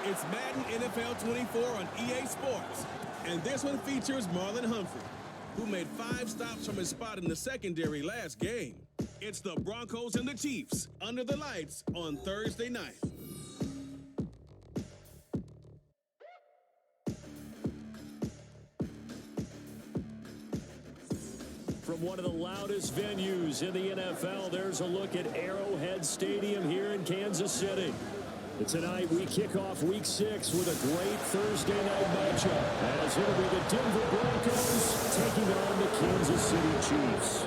It's Madden NFL 24 on EA Sports. And this one features Marlon Humphrey, who made 5 stops from his spot in the secondary last game. It's the Broncos and the Chiefs under the lights on Thursday night. From one of the loudest venues in the NFL, there's a look at Arrowhead Stadium here in Kansas City. Tonight, we kick off Week 6 with a great Thursday night matchup, as it'll be the Denver Broncos taking on the Kansas City Chiefs.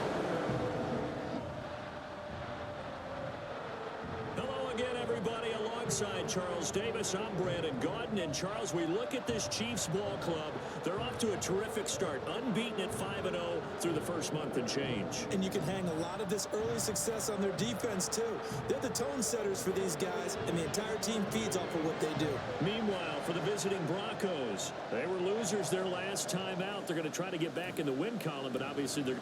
Hello again, everybody. Alongside Charles Davis, I'm Brandon Gaudin. And Charles, we look at this Chiefs ball club. They're off to a terrific start, unbeaten at 5-0 through the first month and change. And you can hang a lot of this early success on their defense, too. They're the tone setters for these guys, and the entire team feeds off of what they do. Meanwhile, for the visiting Broncos, they were losers their last time out. They're going to try to get back in the win column, but obviously they're...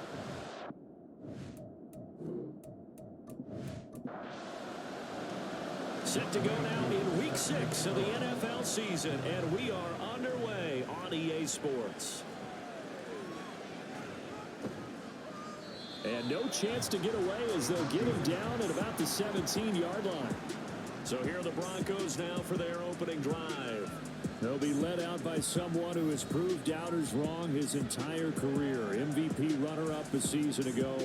Set to go now in Week 6 of the NFL season, and we are underway on EA Sports. And no chance to get away as they'll get him down at about the 17-yard line. So here are the Broncos now for their opening drive. They'll be led out by someone who has proved doubters wrong his entire career. MVP runner-up a season ago,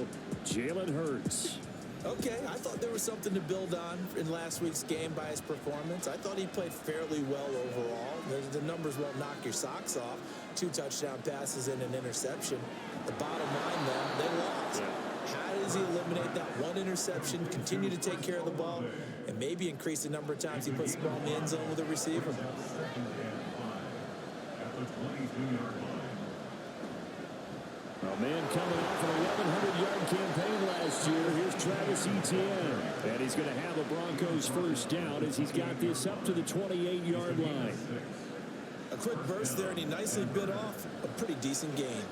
Jalen Hurts. Okay, I thought there was something to build on in last week's game by his performance. I thought he played fairly well overall. The numbers won't knock your socks off. 2 touchdown passes and an interception. The bottom line, though, they lost. How does he eliminate that one interception, continue to take care of the ball, and maybe increase the number of times he puts the ball in the end zone with a receiver? A man coming off an 1,100-yard campaign last year. Here's Travis Etienne. And he's going to have a Broncos first down as he's got this up to the 28-yard line. A quick burst there, and he nicely bit off a pretty decent gain.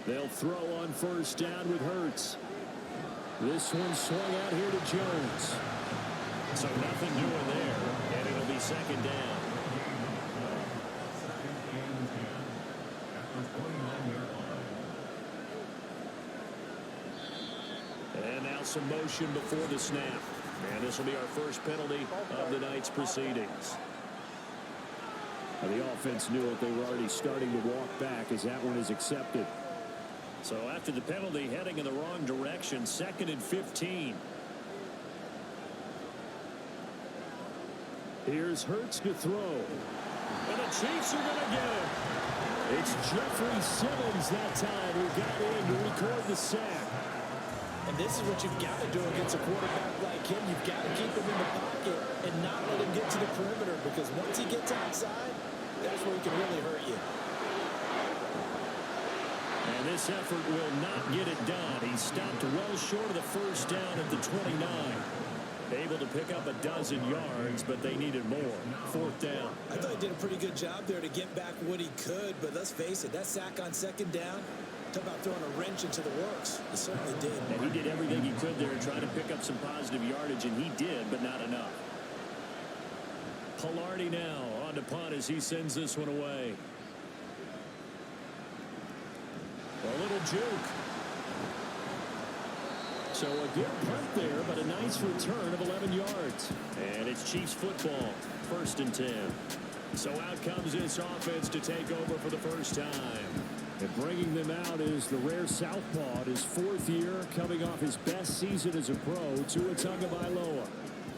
They'll throw on first down with Hurts. This one swung out here to Jones. So nothing doing there, and it'll be second down. And now some motion before the snap. And this will be our first penalty of the night's proceedings. The offense knew it. They were already starting to walk back as that one is accepted. So after the penalty, heading in the wrong direction, 2nd and 15. Here's Hurts to throw. And the Chiefs are going to get it. It's Jeffrey Simmons that time who got in to record the sack. And this is what you've got to do against a quarterback like him. You've got to keep him in the pocket and not let him get to the perimeter, because once he gets outside, that's where he can really hurt you. And this effort will not get it done. He stopped well short of the first down at the 29. Able to pick up a dozen yards, but they needed more. 4th down. I thought he did a pretty good job there to get back what he could, but let's face it, that sack on 2nd down, talk about throwing a wrench into the works. He certainly did. And he did everything he could there, trying to pick up some positive yardage, and he did, but not enough. Pilardi now on to punt as he sends this one away. A little juke. So a good punt there, but a nice return of 11 yards. And it's Chiefs football, 1st and 10. So out comes this offense to take over for the first time. And bringing them out is the rare southpaw, his 4th year, coming off his best season as a pro, Tua Tagovailoa.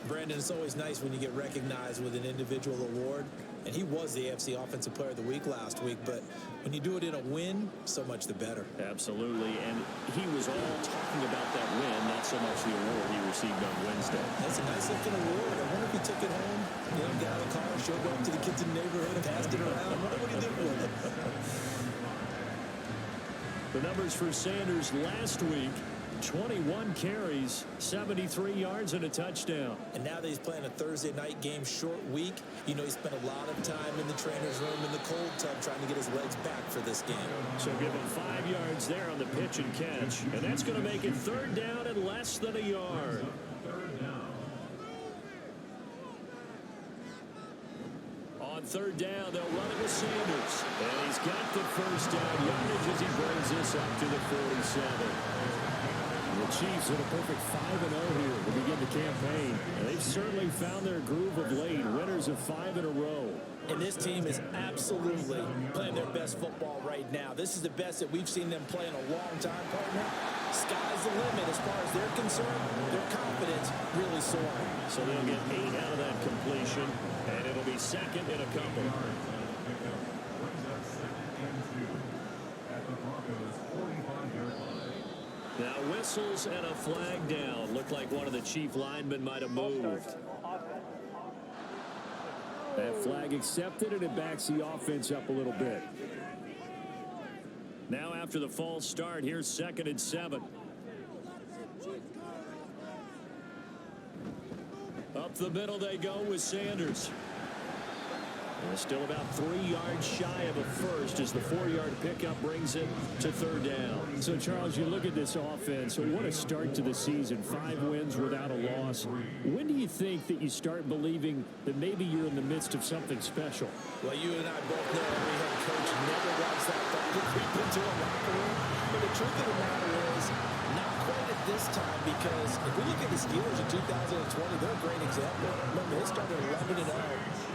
Brandon, it's always nice when you get recognized with an individual award. And he was the AFC Offensive Player of the Week last week. But when you do it in a win, so much the better. Absolutely. And he was all talking about that win, not so much the award he received on Wednesday. That's a nice-looking award. I wonder if he took it home, got out of the car, showed up to the kids in the neighborhood, and passed it around. What would he do with it? The numbers for Sanders last week, 21 carries, 73 yards, and a touchdown. And now that he's playing a Thursday night game, short week, you know he spent a lot of time in the trainer's room in the cold tub trying to get his legs back for this game. So give him 5 yards there on the pitch and catch. And that's going to make it 3rd down and less than a yard. On third down, they'll run it with Sanders. And he's got the first down yardage as he brings this up to the 47. The Chiefs had a perfect 5-0 here to begin the campaign. And they've certainly found their groove of late, winners of 5 in a row. And this team is absolutely playing their best football right now. This is the best that we've seen them play in a long time, partner. Sky's the limit as far as they're concerned. Their confidence really soaring. So they'll get 8 out of that completion, and it'll be second and a couple. Now whistles and a flag down. Looked like one of the Chief linemen might have moved. That flag accepted, and it backs the offense up a little bit. Now after the false start, here's 2nd and 7. Up the middle they go with Sanders. And still about 3 yards shy of a first as the 4-yard pickup brings it to 3rd down. So, Charles, you look at this offense. So what a start to the season. 5 wins without a loss. When do you think that you start believing that maybe you're in the midst of something special? Well, you and I both know every head coach never wants that thought to creep into a locker room. But the truth of the matter is, not quite at this time, because if we look at the Steelers in 2020, they're a great example. Remember, they started 11-0,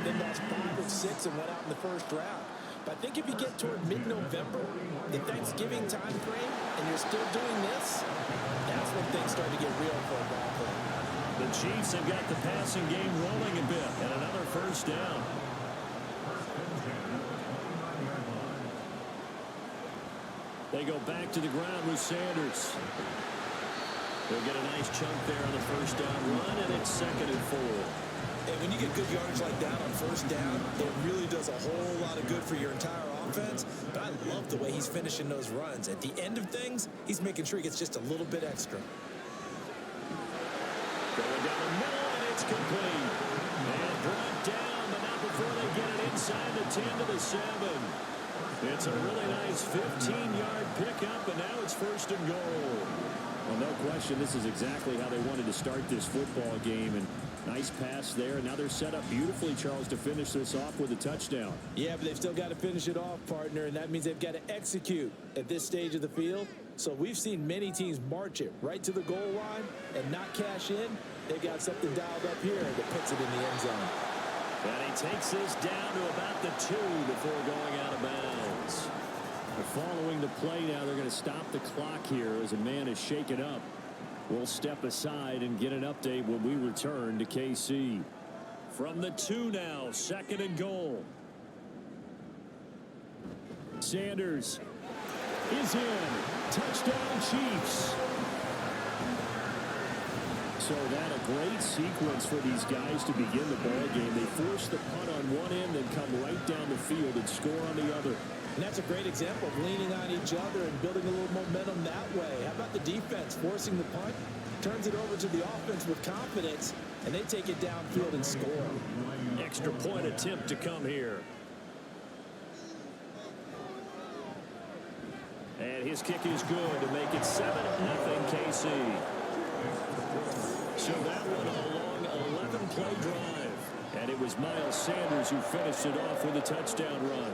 then lost 5 of 6 and went out in the first round. But I think if you get toward mid-November, the Thanksgiving time frame, and you're still doing this, that's when things start to get real for a ball player. The Chiefs have got the passing game rolling a bit, and another first down. They go back to the ground with Sanders. They'll get a nice chunk there on the first down run, and it's 2nd and 4. And when you get good yardage like that on first down, it really does a whole lot of good for your entire offense. But I love the way he's finishing those runs. At the end of things, he's making sure he gets just a little bit extra. Going down the middle, and it's complete. And brought down, but not before they get it inside the 10 to the 7. It's a really nice 15-yard pickup, and now it's 1st and goal. Well, no question, this is exactly how they wanted to start this football game. And nice pass there. Now they're set up beautifully, Charles, to finish this off with a touchdown. Yeah, but they've still got to finish it off, partner, and that means they've got to execute at this stage of the field. So we've seen many teams march it right to the goal line and not cash in. They got something dialed up here that puts it in the end zone. And he takes this down to about the 2 before going out of bounds. Following the play now, they're going to stop the clock here as a man is shaken up. We'll step aside and get an update when we return to KC. From the 2 now, 2nd and goal. Sanders is in. Touchdown, Chiefs. So that a great sequence for these guys to begin the ball game. They force the punt on one end and come right down the field and score on the other. And that's a great example of leaning on each other and building a little momentum that way. How about the defense forcing the punt, turns it over to the offense with confidence, and they take it downfield and score. Extra point attempt to come here. And his kick is good to make it 7-0 KC. So that one a long 11-play drive. And it was Miles Sanders who finished it off with a touchdown run.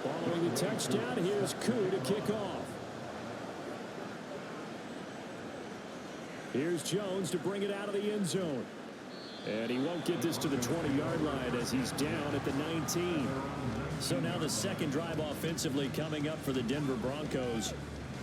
Following the touchdown, here's Koo to kick off. Here's Jones to bring it out of the end zone. And he won't get this to the 20-yard line as he's down at the 19. So now the second drive offensively coming up for the Denver Broncos.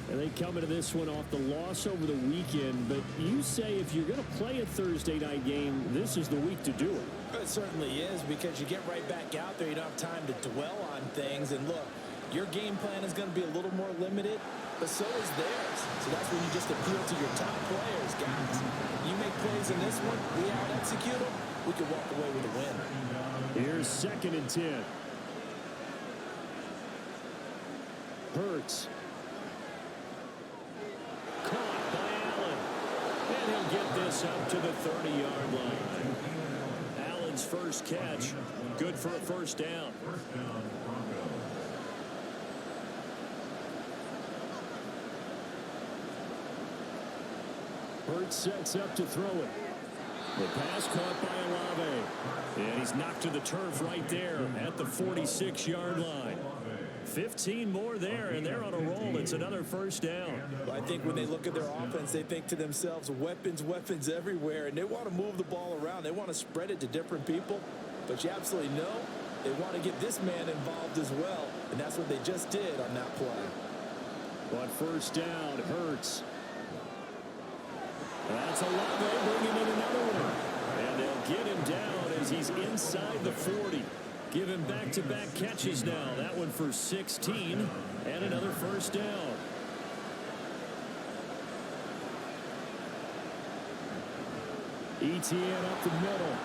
And they come into this one off the loss over the weekend. But you say if you're going to play a Thursday night game, this is the week to do it. It certainly is, because you get right back out there. You don't have time to dwell on things. And look, your game plan is going to be a little more limited, but so is theirs. So that's when you just appeal to your top players, guys. You make plays in this one, we out-execute them, we could walk away with a win. Here's 2nd and 10. Hurts. Caught by Allen. And he'll get this up to the 30-yard line. Allen's first catch, good for a first down. Hurts sets up to throw it. The pass caught by Olave. And he's knocked to the turf right there at the 46-yard line. 15 more there, and they're on a roll. It's another first down. I think when they look at their offense, they think to themselves, weapons, weapons everywhere, and they want to move the ball around. They want to spread it to different people, but you absolutely know they want to get this man involved as well, and that's what they just did on that play. On first down, Hurts. That's Olave bringing in another one. And they'll get him down as he's inside the 40. Give him back-to-back catches now. That one for 16 and another first down. ETN up the middle.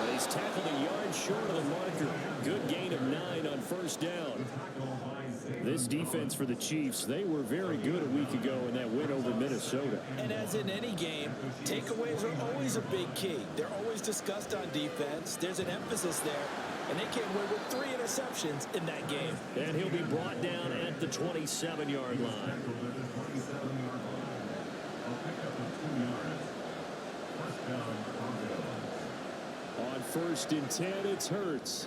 But he's tackled a yard short of the marker. Good gain of 9 on first down. This defense for the Chiefs, they were very good a week ago in that win over Minnesota. And as in any game, takeaways are always a big key. They're always discussed on defense. There's an emphasis there, and they came away with 3 interceptions in that game. And he'll be brought down at the 27-yard line. On first and 10, it's Hurts.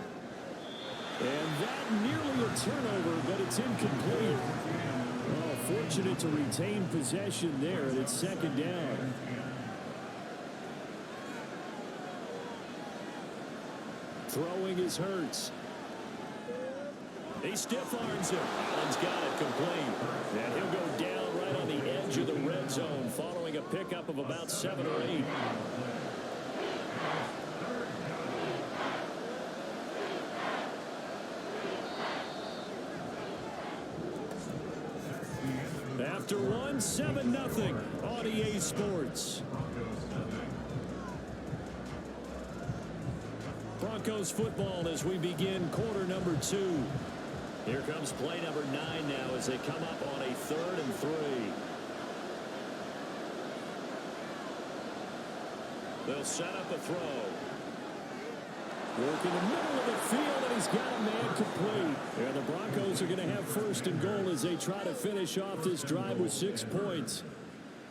And that nearly a turnover, but it's incomplete. Oh, fortunate to retain possession there, and it's second down. Throwing is Hurts. He stiff-arms him. Allen's got it complete. And he'll go down right on the edge of the red zone following a pickup of about 7 or 8. After one, 7-0 on EA Sports. Broncos football as we begin quarter number 2. Here comes play number 9 now as they come up on a 3rd and 3. They'll set up a throw. Work in the middle of the field, and he's got a man complete. And the Broncos are going to have first and goal as they try to finish off this drive with 6 points.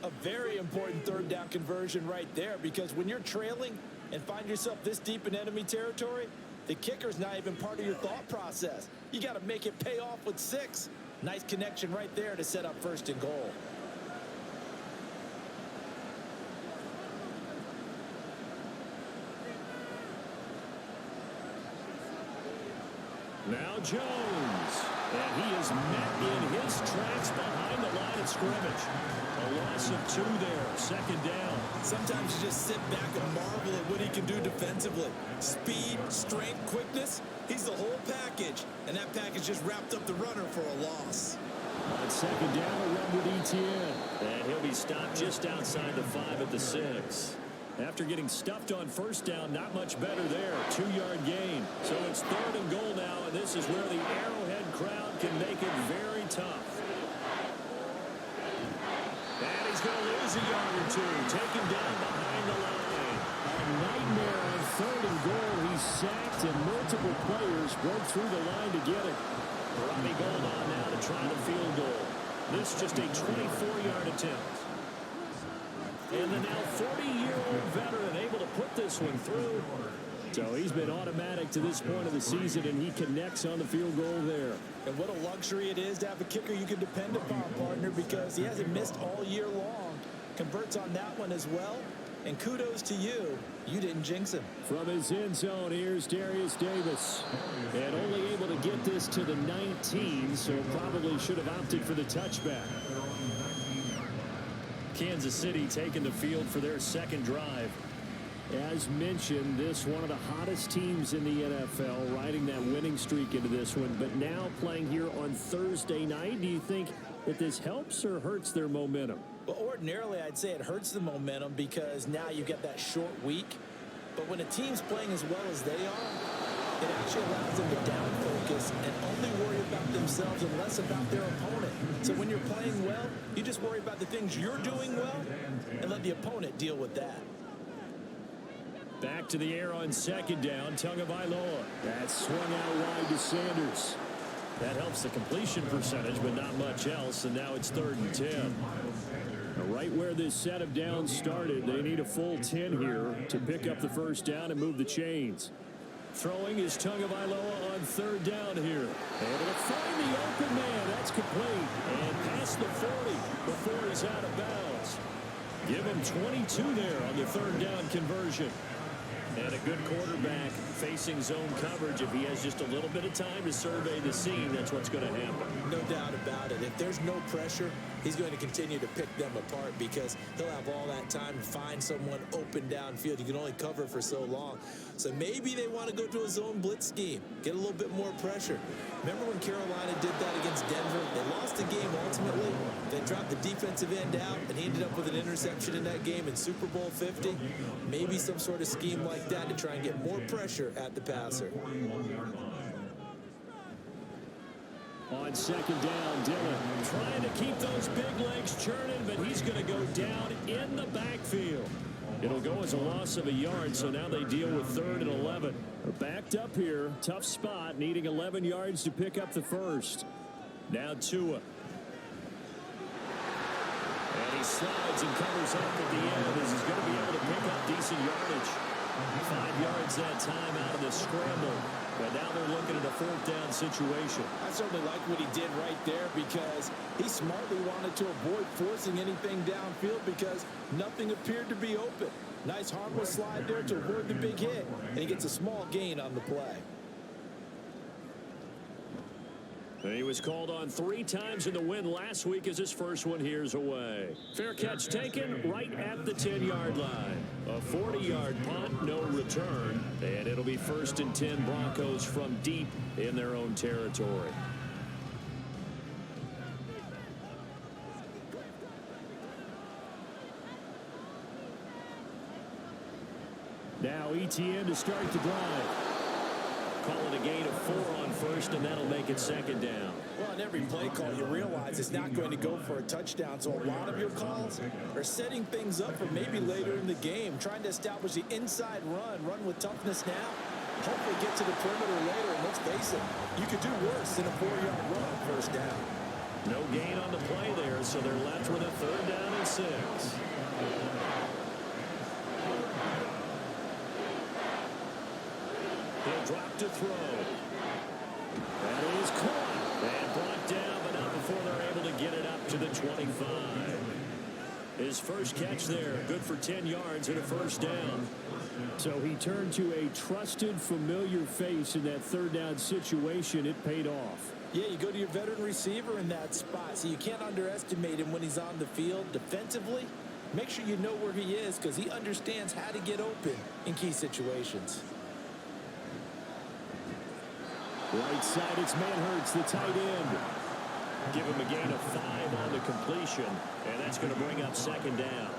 A very important 3rd down conversion right there, because when you're trailing and find yourself this deep in enemy territory, the kicker's not even part of your thought process. You got to make it pay off with 6. Nice connection right there to set up first and goal. Now Jones. And he is met in his tracks behind the line of scrimmage. A loss of 2 there. Second down. Sometimes you just sit back and marvel at what he can do defensively. Speed, strength, quickness. He's the whole package. And that package just wrapped up the runner for a loss. On second down, a run with ETN. And he'll be stopped just outside the 5 at the 6. After getting stuffed on first down, not much better there. 2-yard gain. So it's 3rd and goal now, and this is where the Arrowhead crowd can make it very tough. And he's going to lose a yard or 2. Taken down behind the line. A nightmare on 3rd and goal. He's sacked, and multiple players broke through the line to get it. Robbie Gold on now to try the field goal. This just a 24-yard attempt. And the now 40-year-old veteran able to put this one through. So he's been automatic to this point of the season, and he connects on the field goal there. And what a luxury it is to have a kicker you can depend upon, partner, because he hasn't missed all year long. Converts on that one as well. And kudos to you. You didn't jinx him. From his end zone, here's Darius Davis. And only able to get this to the 19, so probably should have opted for the touchback. Kansas City taking the field for their second drive. As mentioned, this one of the hottest teams in the NFL, riding that winning streak into this one, but now playing here on Thursday night. Do you think that this helps or hurts their momentum? Well, ordinarily, I'd say it hurts the momentum because now you get that short week. But when a team's playing as well as they are, it actually allows them to down focus and only worry about themselves and less about their opponent. So when you're playing well, you just worry about the things you're doing well and let the opponent deal with that. Back to the air on second down, Tagovailoa. That swung out wide to Sanders. That helps the completion percentage, but not much else, and now it's 3rd and 10. A Right where this set of downs started, they need a full 10 here to pick up the first down and move the chains. Throwing is Tagovailoa on third down here. Able to find the open man. That's complete. And past the 40 before he's out of bounds. Give him 22 there on the third down conversion. And a good quarterback facing zone coverage. If he has just a little bit of time to survey the scene, that's what's going to happen. No doubt about it. If there's no pressure, he's going to continue to pick them apart because he'll have all that time to find someone open downfield. He can only cover for so long. So maybe they want to go to a zone blitz scheme, get a little bit more pressure. Remember when Carolina did that against Denver? They lost the game ultimately. They dropped the defensive end out, and he ended up with an interception in that game in Super Bowl 50. Maybe some sort of scheme like that to try and get more pressure at the passer. On second down, Dillon trying to keep those big legs churning, but he's going to go down in the backfield. It'll go as a loss of a yard, so now they deal with 3rd and 11. They're backed up here. Tough spot, needing 11 yards to pick up the first. Now Tua. And he slides and covers up at the end as he's going to be able to pick up decent yardage. 5 yards that time out of the scramble. But now they're looking at a 4th down situation. I certainly like what he did right there because he smartly wanted to avoid forcing anything downfield because nothing appeared to be open. Nice harmless slide there to avoid the big hit, and he gets a small gain on the play. He was called on 3 times in the win last week as his first one here's away. Fair catch taken right at the 10-yard line. A 40-yard punt, no return. And it'll be 1st and 10 Broncos from deep in their own territory. Now ETN to start the drive. Call it a gain of 4 on first, and that'll make it 2nd down. Well, on every play call, you realize it's not going to go for a touchdown. So a lot of your calls are setting things up for maybe later in the game, trying to establish the inside run with toughness now. Hopefully get to the perimeter later, and let's face it, you could do worse than a 4-yard run on first down. No gain on the play there, so they're left with a 3rd down and 6. He'll drop to throw. That is caught and brought down, but not before they're able to get it up to the 25. His first catch there, good for 10 yards and a 1st down. So he turned to a trusted, familiar face in that 3rd down situation. It paid off. Yeah, you go to your veteran receiver in that spot, so you can't underestimate him when he's on the field defensively. Make sure you know where he is because he understands how to get open in key situations. Right side, it's Manhurts, the tight end. Give him a gain of 5 on the completion, and that's going to bring up 2nd down.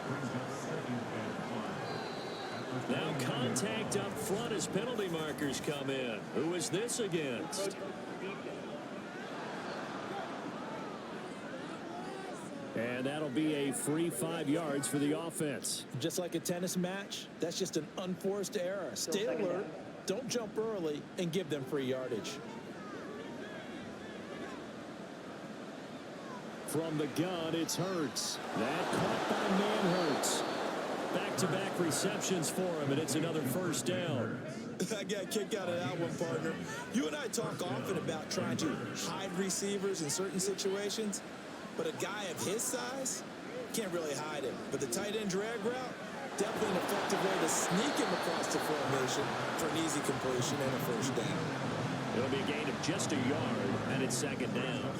Now contact up front as penalty markers come in. Who is this against? And that'll be a free 5 yards for the offense. Just like a tennis match, that's just an unforced error. Stay alert, don't jump early, and give them free yardage. From the gun, it's Hurts. That caught by Manhurts. Back-to-back receptions for him, and it's another 1st down. I got a kick out of that one, partner. You and I talk often about trying to hide receivers in certain situations, but a guy of his size can't really hide him. But the tight end drag route, definitely an effective way to sneak him across the formation for an easy completion and a 1st down. It'll be a gain of just a yard, and it's 2nd down.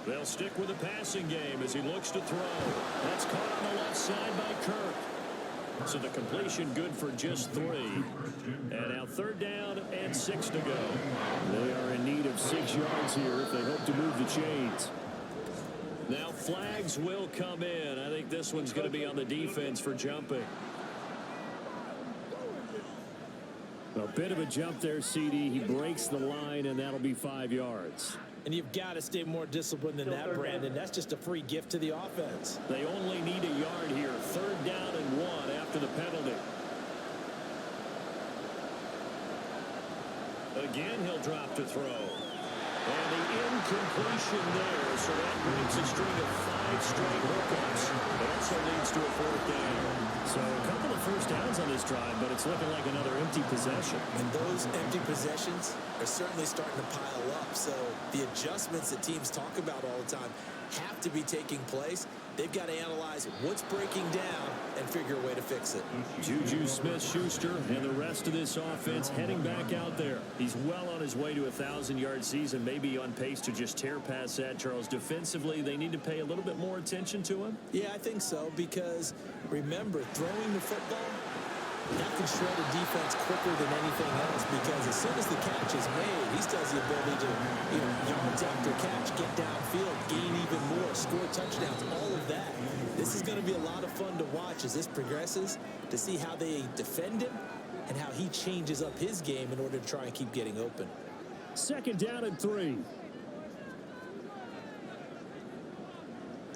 They'll stick with the passing game as he looks to throw. That's caught on the left side by Kirk. So the completion good for just 3. And now 3rd down and 6 to go. They are in need of 6 yards here if they hope to move the chains. Now flags will come in. I think this one's going to be on the defense for jumping. A bit of a jump there, CD. He breaks the line, and that'll be 5 yards. And you've got to stay more disciplined than that, Brandon. That's just a free gift to the offense. They only need a yard here. 3rd down and 1 after the penalty. Again, he'll drop to throw. And the incompletion there, so that breaks a string of 5 straight hookups. It also leads to a 4th down. So a couple of first downs on this drive, but it's looking like another empty possession. And those empty possessions are certainly starting to pile up. So the adjustments that teams talk about all the time have to be taking place. They've got to analyze what's breaking down and figure a way to fix it. Juju Smith-Schuster and the rest of this offense heading back out there. He's well on his way to a 1,000-yard season, maybe on pace to just tear past that. Charles, defensively, they need to pay a little bit more attention to him? Yeah, I think so, because remember, throwing the football, that can shred a defense quicker than anything else, because as soon as the catch is made, he still has the ability to, yards after catch, get downfield, gain even more, score touchdowns, all of that. This is going to be a lot of fun to watch as this progresses, to see how they defend him and how he changes up his game in order to try and keep getting open. 2nd down and 3.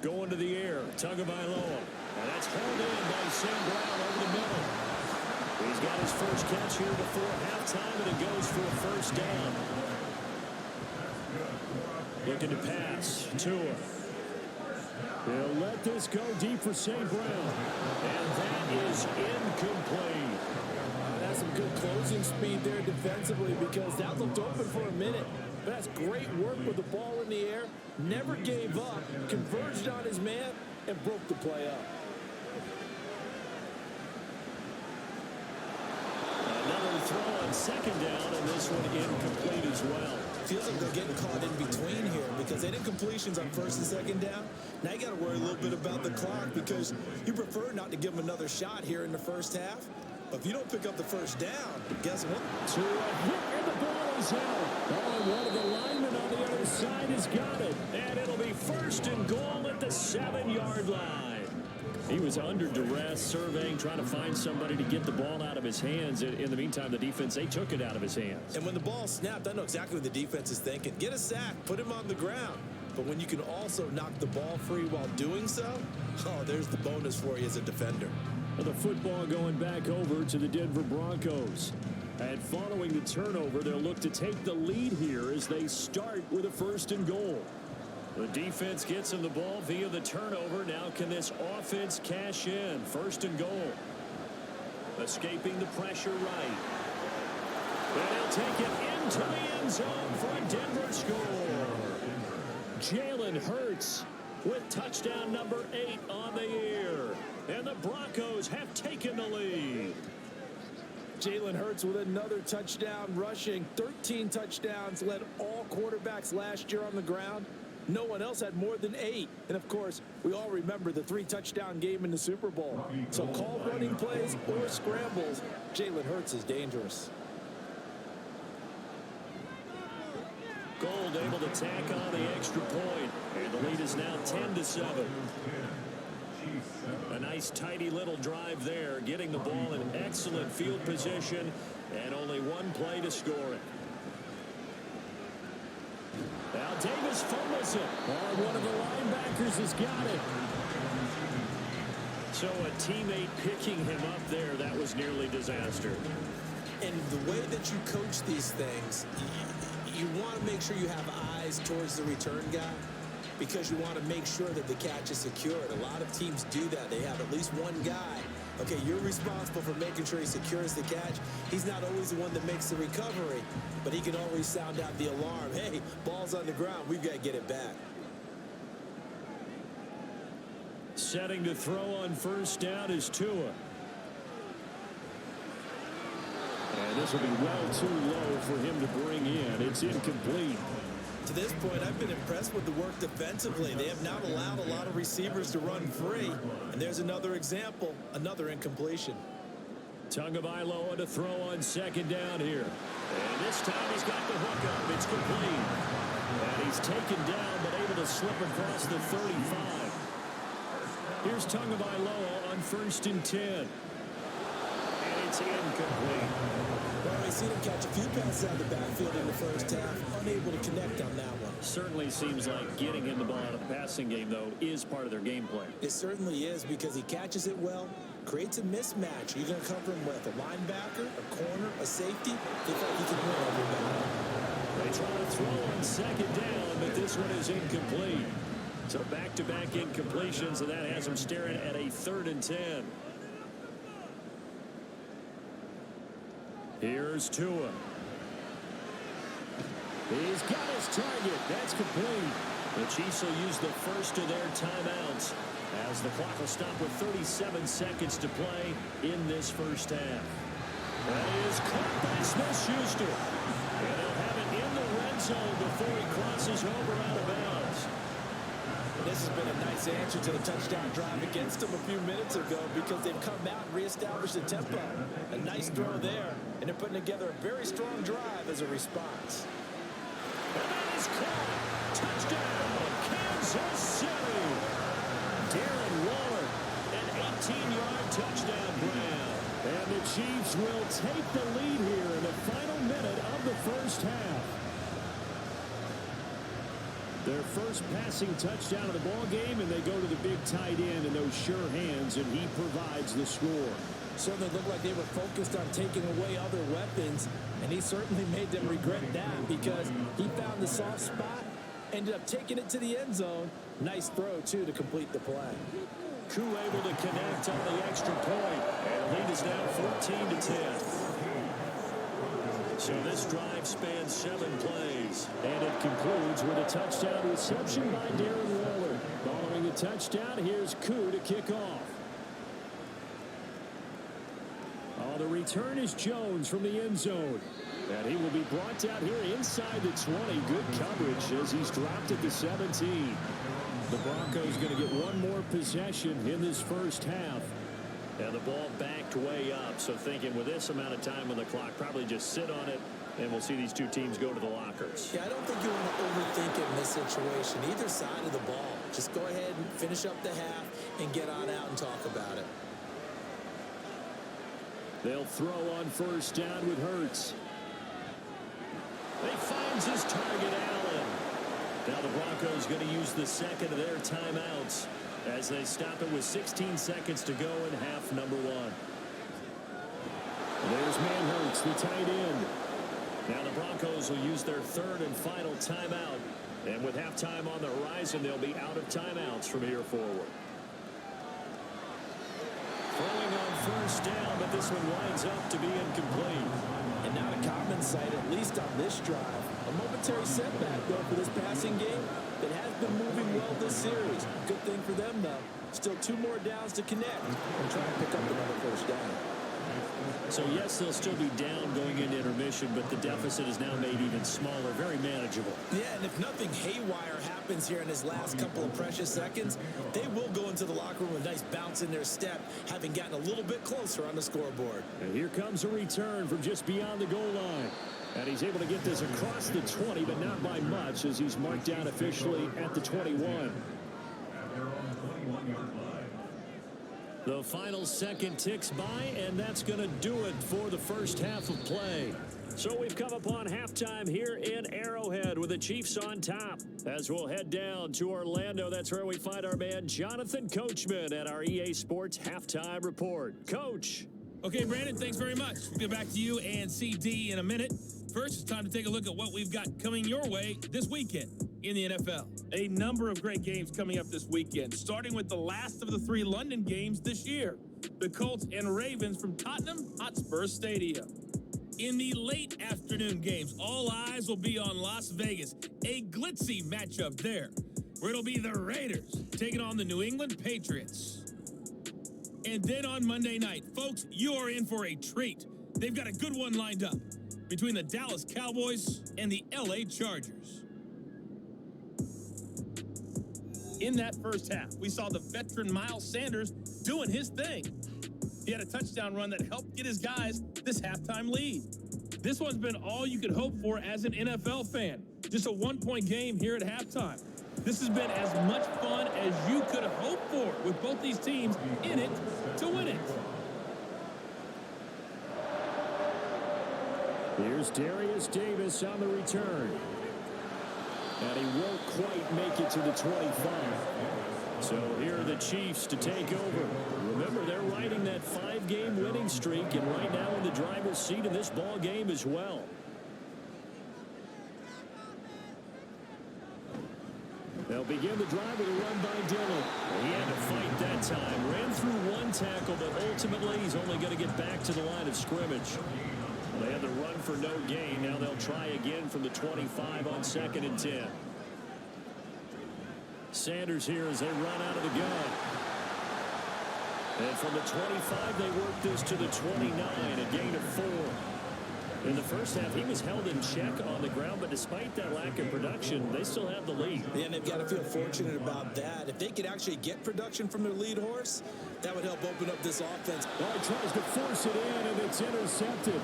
Going to the air, Tagovailoa. And that's hauled in by Sam Brown over the middle. He's got his first catch here before halftime, and it goes for a 1st down. Looking to pass. Tua. He'll let this go deep for St. Brown. And that is incomplete. That's some good closing speed there defensively, because that looked open for a minute. But that's great work with the ball in the air. Never gave up, converged on his man, and broke the play up. Another throw on 2nd down, and this one incomplete as well. Feels like they're getting caught in between here, because they did completions on 1st and 2nd down. Now you got to worry a little bit about the clock, because you prefer not to give them another shot here in the 1st half. But if you don't pick up the 1st down, guess what? To a hit, and the ball is out. Oh, one of the linemen on the other side has got it. And it'll be 1st and goal at the 7-yard line. He was under duress, surveying, trying to find somebody to get the ball out of his hands. In the meantime, the defense, they took it out of his hands. And when the ball snapped, I know exactly what the defense is thinking. Get a sack, put him on the ground. But when you can also knock the ball free while doing so, oh, there's the bonus for you as a defender. The football going back over to the Denver Broncos. And following the turnover, they'll look to take the lead here as they start with a 1st and goal. The defense gets him the ball via the turnover. Now can this offense cash in? 1st and goal. Escaping the pressure right. And he'll take it into the end zone for a Denver score. Jalen Hurts with touchdown number 8 on the year. And the Broncos have taken the lead. Jalen Hurts with another touchdown rushing. 13 touchdowns, led all quarterbacks last year on the ground. No one else had more than 8. And, of course, we all remember the 3-touchdown game in the Super Bowl. So call running plays or scrambles. Jalen Hurts is dangerous. Gold able to tack on the extra point. And the lead is now 10-7. A nice, tidy little drive there, getting the ball in excellent field position, and only one play to score it. Now Davis fumbles it. Oh, one of the linebackers has got it. So a teammate picking him up there, that was nearly disaster. And the way that you coach these things, you want to make sure you have eyes towards the return guy, because you want to make sure that the catch is secured. A lot of teams do that. They have at least one guy. Okay, you're responsible for making sure he secures the catch. He's not always the one that makes the recovery, but he can always sound out the alarm. Hey, ball's on the ground. We've got to get it back. Setting to throw on 1st down is Tua. And this will be well too low for him to bring in. It's incomplete. To this point, I've been impressed with the work defensively. They have not allowed a lot of receivers to run free. And there's another example, another incompletion. Tagovailoa to throw on 2nd down here. And this time he's got the hook up. It's complete. And he's taken down, but able to slip across the 35. Here's Tagovailoa on 1st and 10. And it's incomplete. Well, we've seen him catch a few passes out of the backfield in the 1st half. Unable to connect on that one. Certainly seems like getting him the ball out of the passing game, though, is part of their game plan. It certainly is, because he catches it well, creates a mismatch. You're going to cover him with a linebacker, a corner, a safety. They think he can win every battle. They trying to throw on second down, but this one is incomplete. So back-to-back incompletions, and that has him staring at a 3rd and 10. Here's Tua. He's got his target. That's complete. The Chiefs will use the first of their timeouts as the clock will stop with 37 seconds to play in this first half. That is caught by Smith-Schuster. And he'll have it in the red zone before he crosses over out of bounds. This has been a nice answer to the touchdown drive against them a few minutes ago because they've come out and reestablished the tempo. A nice throw there, and they're putting together a very strong drive as a response. And that is caught. Touchdown, Kansas City. Darren Waller, an 18-yard touchdown grab. And the Chiefs will take the lead here in the final minute of the first half. Their first passing touchdown of the ball game, and they go to the big tight end in those sure hands, and he provides the score. Certainly looked like they were focused on taking away other weapons, and he certainly made them regret that because he found the soft spot, ended up taking it to the end zone. Nice throw, too, to complete the play. Koo able to connect on the extra point, and lead is now 14-10. So this drive spans 7 plays. And it concludes with a touchdown reception by Darren Waller. Following the touchdown, here's Koo to kick off. Oh, the return is Jones from the end zone. And he will be brought down here inside the 20. Good coverage as he's dropped at the 17. The Broncos going to get one more possession in this first half. And the ball backed way up, so thinking with this amount of time on the clock, probably just sit on it, and we'll see these two teams go to the lockers. Yeah, I don't think you want to overthink it in this situation. Either side of the ball. Just go ahead and finish up the half and get on out and talk about it. They'll throw on first down with Hurts. He finds his target, Allen. Now the Broncos going to use the second of their timeouts as they stop it with 16 seconds to go in half number 1. There's Hurts, the tight end. Now the Broncos will use their 3rd and final timeout. And with halftime on the horizon, they'll be out of timeouts from here forward. Throwing on first down, but this one winds up to be incomplete. And not a common sight, at least on this drive. A momentary setback, though, for this passing game that has been moving well this series. Good thing for them, though. Still 2 more downs to connect and try to pick up another first down. So, yes, they'll still be down going into intermission, but the deficit is now made even smaller, very manageable. Yeah, and if nothing haywire happens here in his last couple of precious seconds, they will go into the locker room with a nice bounce in their step, having gotten a little bit closer on the scoreboard. And here comes a return from just beyond the goal line. And he's able to get this across the 20, but not by much as he's marked down officially at the 21. The final second ticks by, and that's going to do it for the first half of play. So we've come upon halftime here in Arrowhead with the Chiefs on top. As we'll head down to Orlando, that's where we find our man Jonathan Coachman at our EA Sports Halftime Report. Coach. Okay, Brandon, thanks very much. We'll get back to you and CD in a minute. First, it's time to take a look at what we've got coming your way this weekend in the NFL. A number of great games coming up this weekend, starting with the last of the 3 London games this year. The Colts and Ravens from Tottenham Hotspur Stadium. In the late afternoon games, all eyes will be on Las Vegas. A glitzy matchup there, where it'll be the Raiders taking on the New England Patriots. And then on Monday night, folks, you are in for a treat. They've got a good one lined up between the Dallas Cowboys and the LA Chargers. In that first half, we saw the veteran Miles Sanders doing his thing. He had a touchdown run that helped get his guys this halftime lead. This one's been all you could hope for as an NFL fan. Just a 1-point game here at halftime. This has been as much fun as you could hope for with both these teams in it to win it. Here's Darius Davis on the return. And he won't quite make it to the 25. So here are the Chiefs to take over. Remember, they're riding that 5-game winning streak, and right now in the driver's seat of this ball game as well. They'll begin the drive with a run by Dillon. He had to fight that time. Ran through one tackle, but ultimately he's only going to get back to the line of scrimmage. They had the run for no gain. Now they'll try again from the 25 on 2nd and 10. Sanders here as they run out of the gun. And from the 25, they work this to the 29, a gain of 4. In the first half, he was held in check on the ground, but despite that lack of production, they still have the lead. Yeah, and they've got to feel fortunate about that. If they could actually get production from their lead horse, that would help open up this offense. Well, he tries to force it in, and it's intercepted.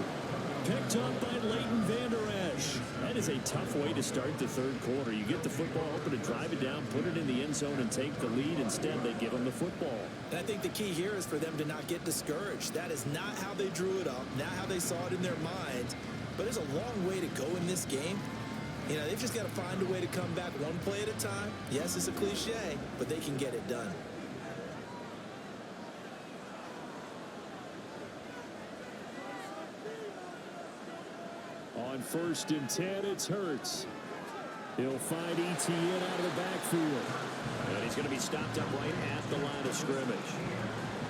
Picked up by Leighton Vander Esch. That is a tough way to start the third quarter. You get the football open to drive it down, put it in the end zone, and take the lead. Instead, they give them the football. And I think the key here is for them to not get discouraged. That is not how they drew it up, not how they saw it in their minds. But there's a long way to go in this game. You know, they've just got to find a way to come back one play at a time. Yes, it's a cliche, but they can get it done. On 1st and 10, it's Hurts. He'll find ETN out of the backfield. And he's going to be stopped up right at the line of scrimmage.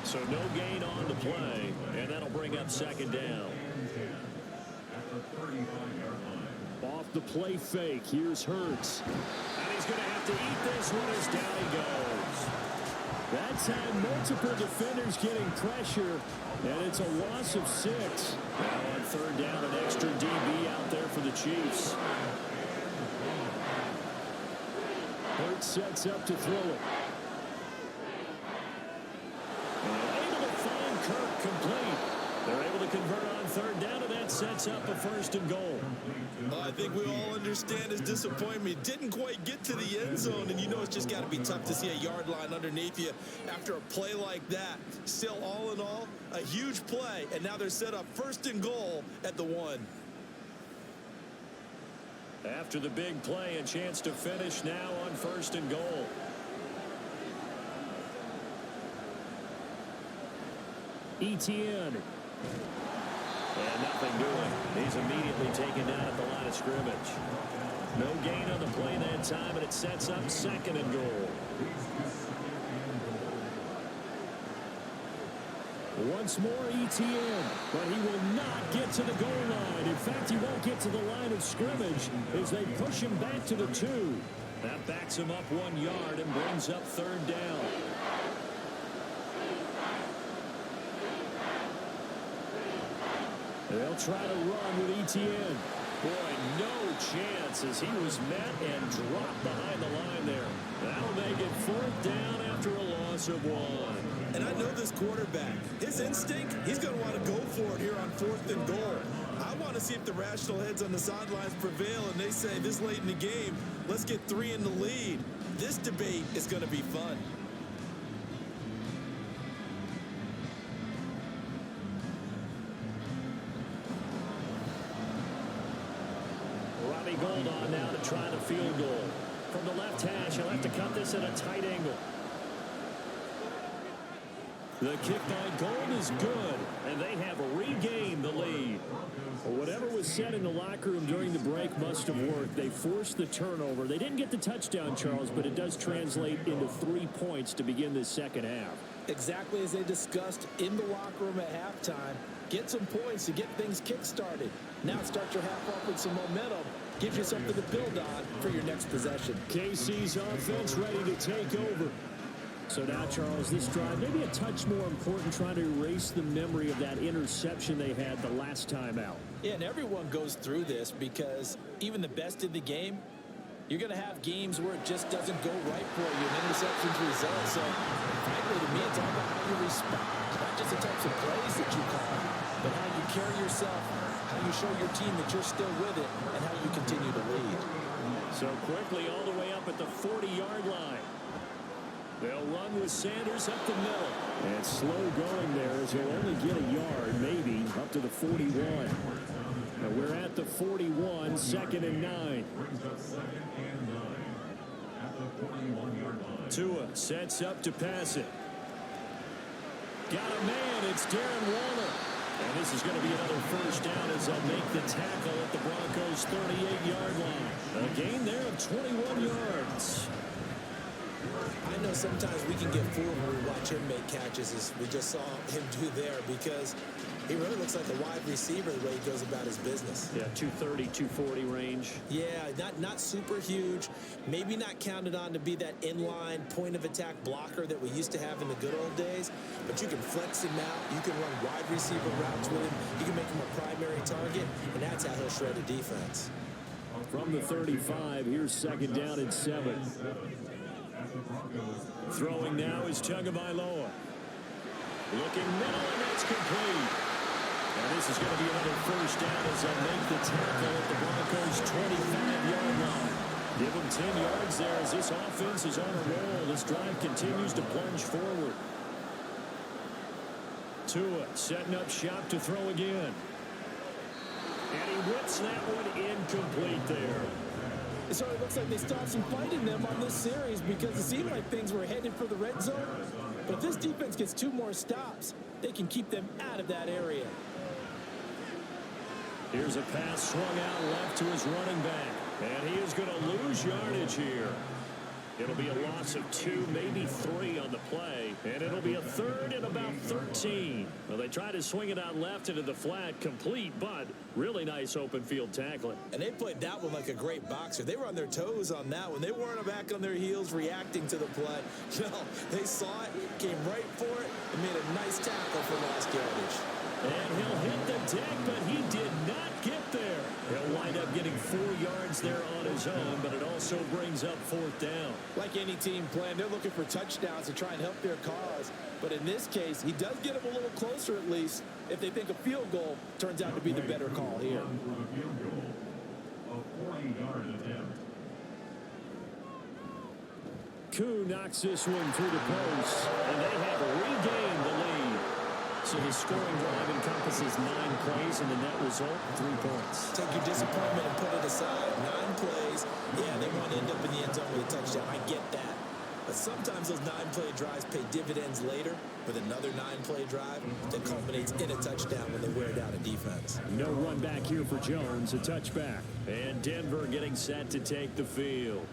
So no gain on the play, and that'll bring up 2nd down. Off the play fake, here's Hurts. And he's going to have to eat this one as down he goes. That time, multiple defenders getting pressure, and it's a loss of 6. Now on 3rd down, an extra DB out there for the Chiefs. Hurts sets up to throw it. Able to find Kirk complete. They're able to convert on 3rd down, and that sets up a 1st and goal. I think we all understand his disappointment. Didn't quite get to the end zone, and you know it's just got to be tough to see a yard line underneath you after a play like that. Still, all in all, a huge play, and now they're set up 1st and goal at the 1. After the big play, a chance to finish now on 1st and goal. ETN. And nothing doing. He's immediately taken down at the line of scrimmage. No gain on the play that time, and it sets up 2nd and goal. Once more, ETN, but he will not get to the goal line. In fact, he won't get to the line of scrimmage as they push him back to the 2. That backs him up 1 yard and brings up 3rd down. They'll try to run with ETN. Boy, no chance as he was met and dropped behind the line there. That'll make it 4th down after a loss of 1. And I know this quarterback. His instinct, he's going to want to go for it here on 4th and goal. I want to see if the rational heads on the sidelines prevail and they say this late in the game, let's get 3 in the lead. This debate is going to be fun. Gold on now to try the field goal. From the left hash, he'll have to cut this at a tight angle. The kick by Gold is good, and they have regained the lead. Well, whatever was said in the locker room during the break must have worked. They forced the turnover. They didn't get the touchdown, Charles, but it does translate into 3 points to begin this 2nd half. Exactly as they discussed in the locker room at halftime. Get some points to get things kick-started. Now start your half off with some momentum. Gives you something to build on for your next possession. KC's offense ready to take over. So now, Charles, this drive maybe a touch more important, trying to erase the memory of that interception they had the last time out. Yeah, and everyone goes through this because even the best in the game, you're going to have games where it just doesn't go right for you, and interceptions result. So, frankly, to me, it's all about how you respond, not just the types of plays that you call, but how you carry yourself, how you show your team that you're still with it, and how you continue to lead. So quickly all the way up at the 40-yard line. They'll run with Sanders up the middle. And slow going there as he'll only get a yard, maybe, up to the 41. Now we're at the 41, 2nd and 9. Tua sets up to pass it. Got a man, it's Darren Waller. And this is going to be another 1st down as they'll make the tackle at the Broncos' 38-yard line. A gain there of 21 yards. I know sometimes we can get fooled when we watch him make catches, as we just saw him do there, because he really looks like a wide receiver the way he goes about his business. Yeah, 230, 240 range. Yeah, not super huge. Maybe not counted on to be that inline point-of-attack blocker that we used to have in the good old days. But you can flex him out. You can run wide receiver routes with him. You can make him a primary target, and that's how he'll shred a defense. From the 35, here's second down and 7. Throwing now is Tagovailoa. Looking middle, and that's complete. And this is going to be another first down as they'll make the tackle at the Broncos' 25-yard line. Give them 10 yards there as this offense is on a roll. This drive continues to plunge forward. Tua setting up shop to throw again. And he whips that one incomplete there. So it looks like they stopped some fighting them on this series because it seemed like things were headed for the red zone. But if this defense gets 2 more stops, they can keep them out of that area. Here's a pass swung out left to his running back. And he is going to lose yardage here. It'll be a loss of 2, maybe 3 on the play. And it'll be a 3rd and about 13. Well, they tried to swing it out left into the flat, complete, but really nice open field tackling. And they played that one like a great boxer. They were on their toes on that one. They weren't back on their heels reacting to the play. No, they saw it, came right for it, and made a nice tackle for last yardage. And he'll hit the deck, but he did not get there. He'll wind up getting 4 yards there on his own, but it also brings up 4th down. Like any team plan, they're looking for touchdowns to try and help their cause. But in this case, he does get them a little closer at least if they think a field goal turns out to be the better call here. Koo knocks this one through the post, and they have regained the lead. So the scoring drive encompasses 9 plays, and the net result, 3 points. Take your disappointment and put it aside. 9 plays. Yeah, they want to end up in the end zone with a touchdown. I get that. But sometimes those 9-play drives pay dividends later with another 9-play drive that culminates in a touchdown when they wear down a defense. No run back here for Jones, a touchback. And Denver getting set to take the field.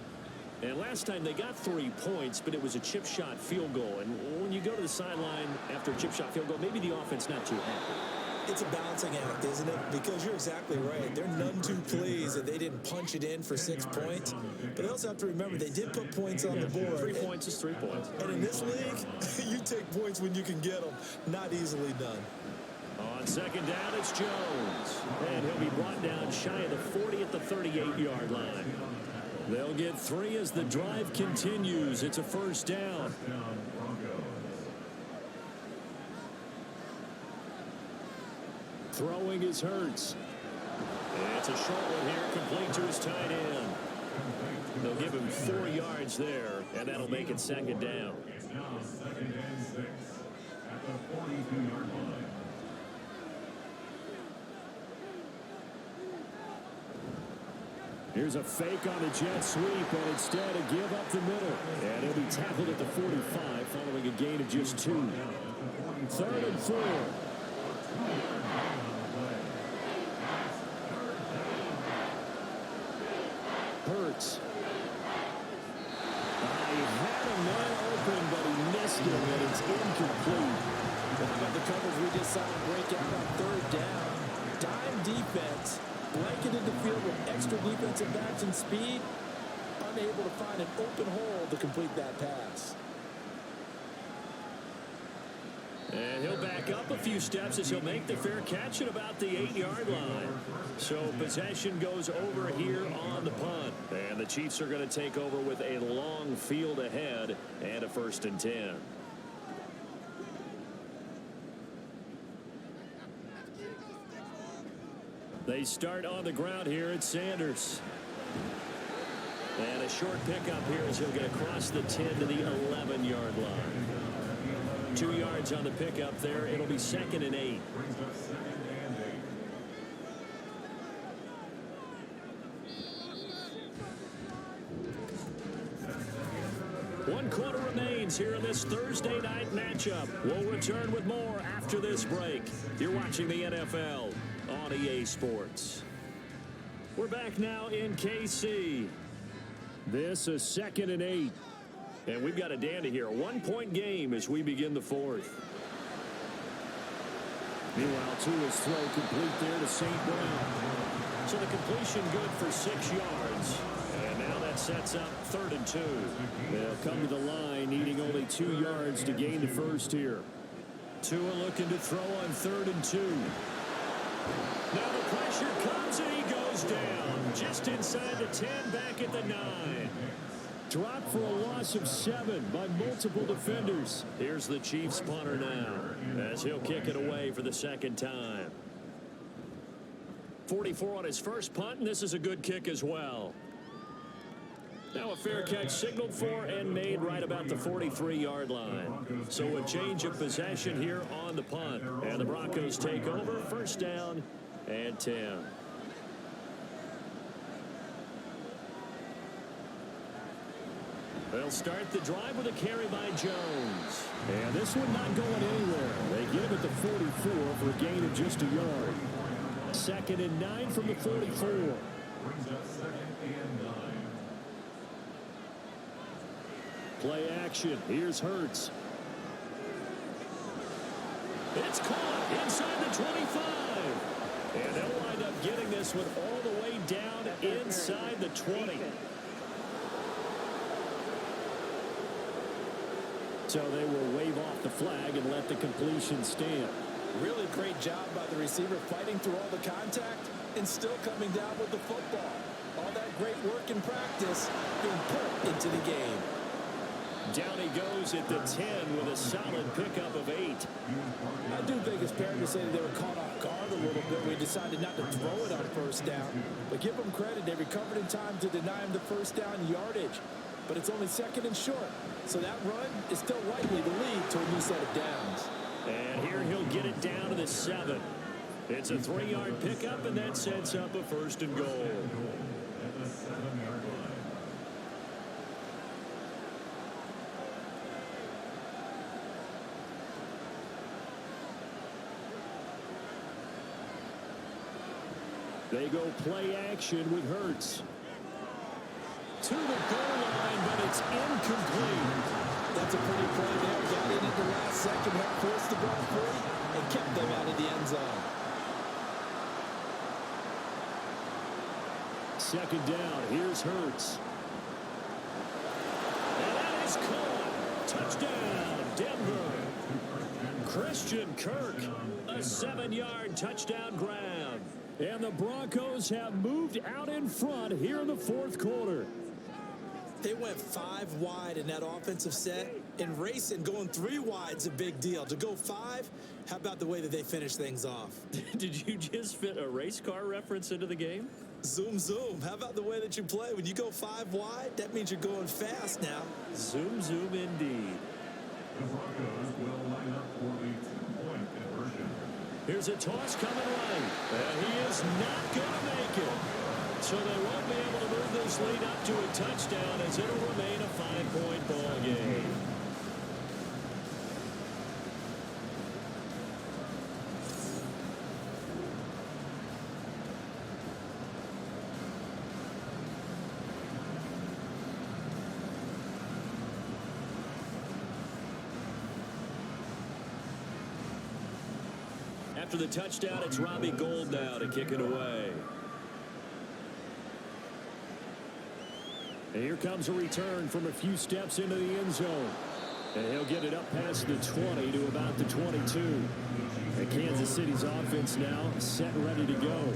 And last time they got 3 points, but it was a chip shot field goal. And when you go to the sideline after a chip shot field goal, maybe the offense not too happy. It's a balancing act, isn't it? Because you're exactly right. They're none too pleased that they didn't punch it in for 6 points. But they also have to remember they did put points on the board. 3 points is 3 points. And in this league, you take points when you can get them. Not easily done. On second down, it's Jones. And he'll be brought down shy of the 40 at the 38-yard line. They'll get 3 as the drive continues. It's a first down. Throwing is Hurts. It's a short one here, complete to his tight end. They'll give him 4 yards there, and that'll make it second down. It's now 2nd and 6 at the 42-yard line. Here's a fake on the jet sweep, and instead a give up the middle. And he'll be tackled at the 45 following a gain of just 2. 3rd and 4. Hurts. He had a man open, but he missed him, and it's incomplete. How about the coverage we just saw him break out on 3rd down? Dime defense. Blanketed the field with extra defensive backs and speed, unable to find an open hole to complete that pass. And he'll back up a few steps as he'll make the fair catch at about the 8-yard line. So possession goes over here on the punt. And the Chiefs are going to take over with a long field ahead and a 1st and 10. They start on the ground here at Sanders. And a short pickup here as he'll get across the 10 to the 11-yard line. 2 yards on the pickup there. It'll be 2nd and 8. One quarter remains here in this Thursday night matchup. We'll return with more after this break. You're watching the NFL on EA Sports. We're back now in KC. This is 2nd and 8. And we've got a dandy here. A 1-point game as we begin the fourth. Meanwhile, Tua's throw complete there to St. Brown. So the completion good for 6 yards. And now that sets up 3rd and 2. They'll come to the line needing only 2 yards to gain the first here. Tua looking to throw on 3rd and 2. Now the pressure comes and he goes down. Just inside the 10, back at the 9. Dropped for a loss of 7 by multiple defenders. Here's the Chiefs punter now as he'll kick it away for the 2nd time. 44 on his first punt, and this is a good kick as well. Now a fair catch signaled for and made right about the 43-yard line. So a change of possession here on the punt. And the Broncos take over, 1st down and 10. They'll start the drive with a carry by Jones. And this one not going anywhere. They get him at the 44 for a gain of just a yard. 2nd and 9 from the 44. Brings up 2nd and 9. Play action. Here's Hurts. It's caught inside the 25. And they'll wind up getting this one all the way down inside the 20. So they will wave off the flag and let the completion stand. Really great job by the receiver fighting through all the contact and still coming down with the football. All that great work in practice being put into the game. Down he goes at the 10 with a solid pickup of 8. I do think it's fair to say that they were caught off guard a little bit. We decided not to throw it on 1st down. But give them credit. They recovered in time to deny him the 1st down yardage. But it's only 2nd and short. So that run is still likely to lead to a new set of downs. And here he'll get it down to the 7. It's a 3-yard pickup, and that sets up a 1st and goal. At the 7-yard line. They go play action with Hurts. To the goal line, but it's incomplete. That's a pretty play there. Got in at the last second, helped force the ball free, and kept them out of the end zone. 2nd down. Here's Hurts. And that is caught. Touchdown, Denver. Christian Kirk, a 7-yard touchdown grab. And the Broncos have moved out in front here in the 4th quarter. They went 5 wide in that offensive set, and racing going 3 wide is a big deal. To go 5, how about the way that they finish things off? Did you just fit a race car reference into the game? Zoom, zoom. How about the way that you play? When you go 5 wide, that means you're going fast now. Zoom, zoom indeed. The Broncos will line up for the 2-point conversion. Here's a toss coming right. And he is not going to make it. So they won't be able to move this lead up to a touchdown as it'll remain a 5-point ball game. After the touchdown, it's Robbie Gould now to kick it away. And here comes a return from a few steps into the end zone. And he'll get it up past the 20 to about the 22. And Kansas City's offense now set and ready to go.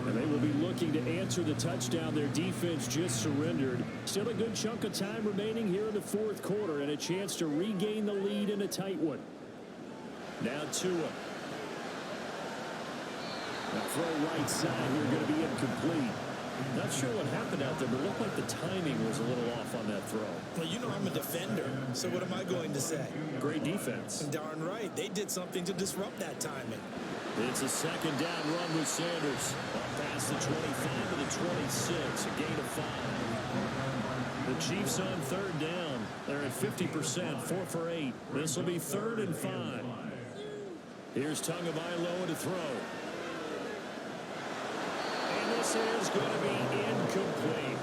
And they will be looking to answer the touchdown their defense just surrendered. Still a good chunk of time remaining here in the 4th quarter and a chance to regain the lead in a tight one. Now Tua. The throw right side here going to be incomplete. Not sure what happened out there, but it looked like the timing was a little off on that throw. Well, you know I'm a defender, so what am I going to say? Great defense. Darn right. They did something to disrupt that timing. It's a 2nd down run with Sanders. Up past the 25 to the 26, a gain of 5. The Chiefs on 3rd down. They're at 50%, 4 for 8. This will be 3rd and 5. Here's Tagovailoa to throw. And this is going to be incomplete.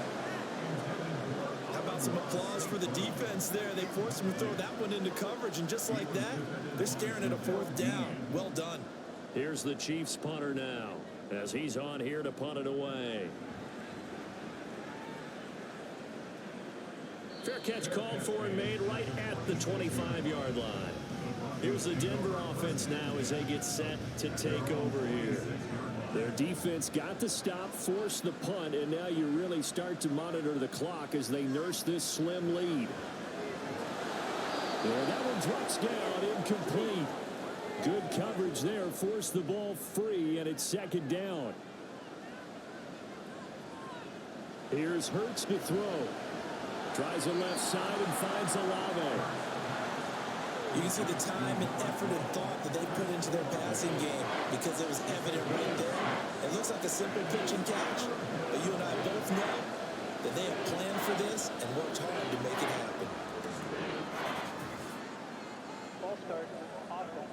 How about Some applause for the defense there. They forced him to throw that one into coverage, and just like that, they're staring at a fourth down. Well done. Here's the Chiefs punter now, as he's on here to punt it away. Fair catch called for and made right at the 25-yard line. Here's the Denver offense now as they get set to take over here. Their defense got the stop, forced the punt, and now you really start to monitor the clock as they nurse this slim lead. And that one drops down, incomplete. Good coverage there, forced the ball free, and it's second down. Here's Hurts to throw. Tries the left side and finds Olave. You can see the time and effort and thought that they put into their passing game because it was evident right there. It looks like a simple pitch and catch, but you and I both know that they have planned for this and worked hard to make it happen. False start. Awesome.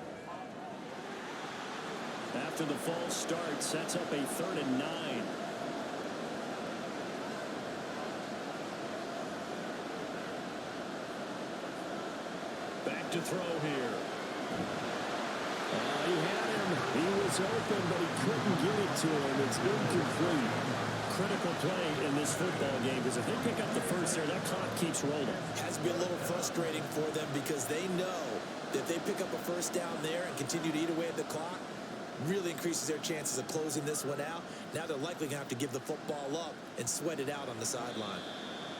After the false start, sets up a 3rd and 9. Back to throw here. He had him. He was open, but he couldn't get it to him. It's incomplete. Critical play in this football game because if they pick up the first there, that clock keeps rolling. Has to be a little frustrating for them because they know that if they pick up a first down there and continue to eat away at the clock, really increases their chances of closing this one out. Now they're likely going to have to give the football up and sweat it out on the sideline.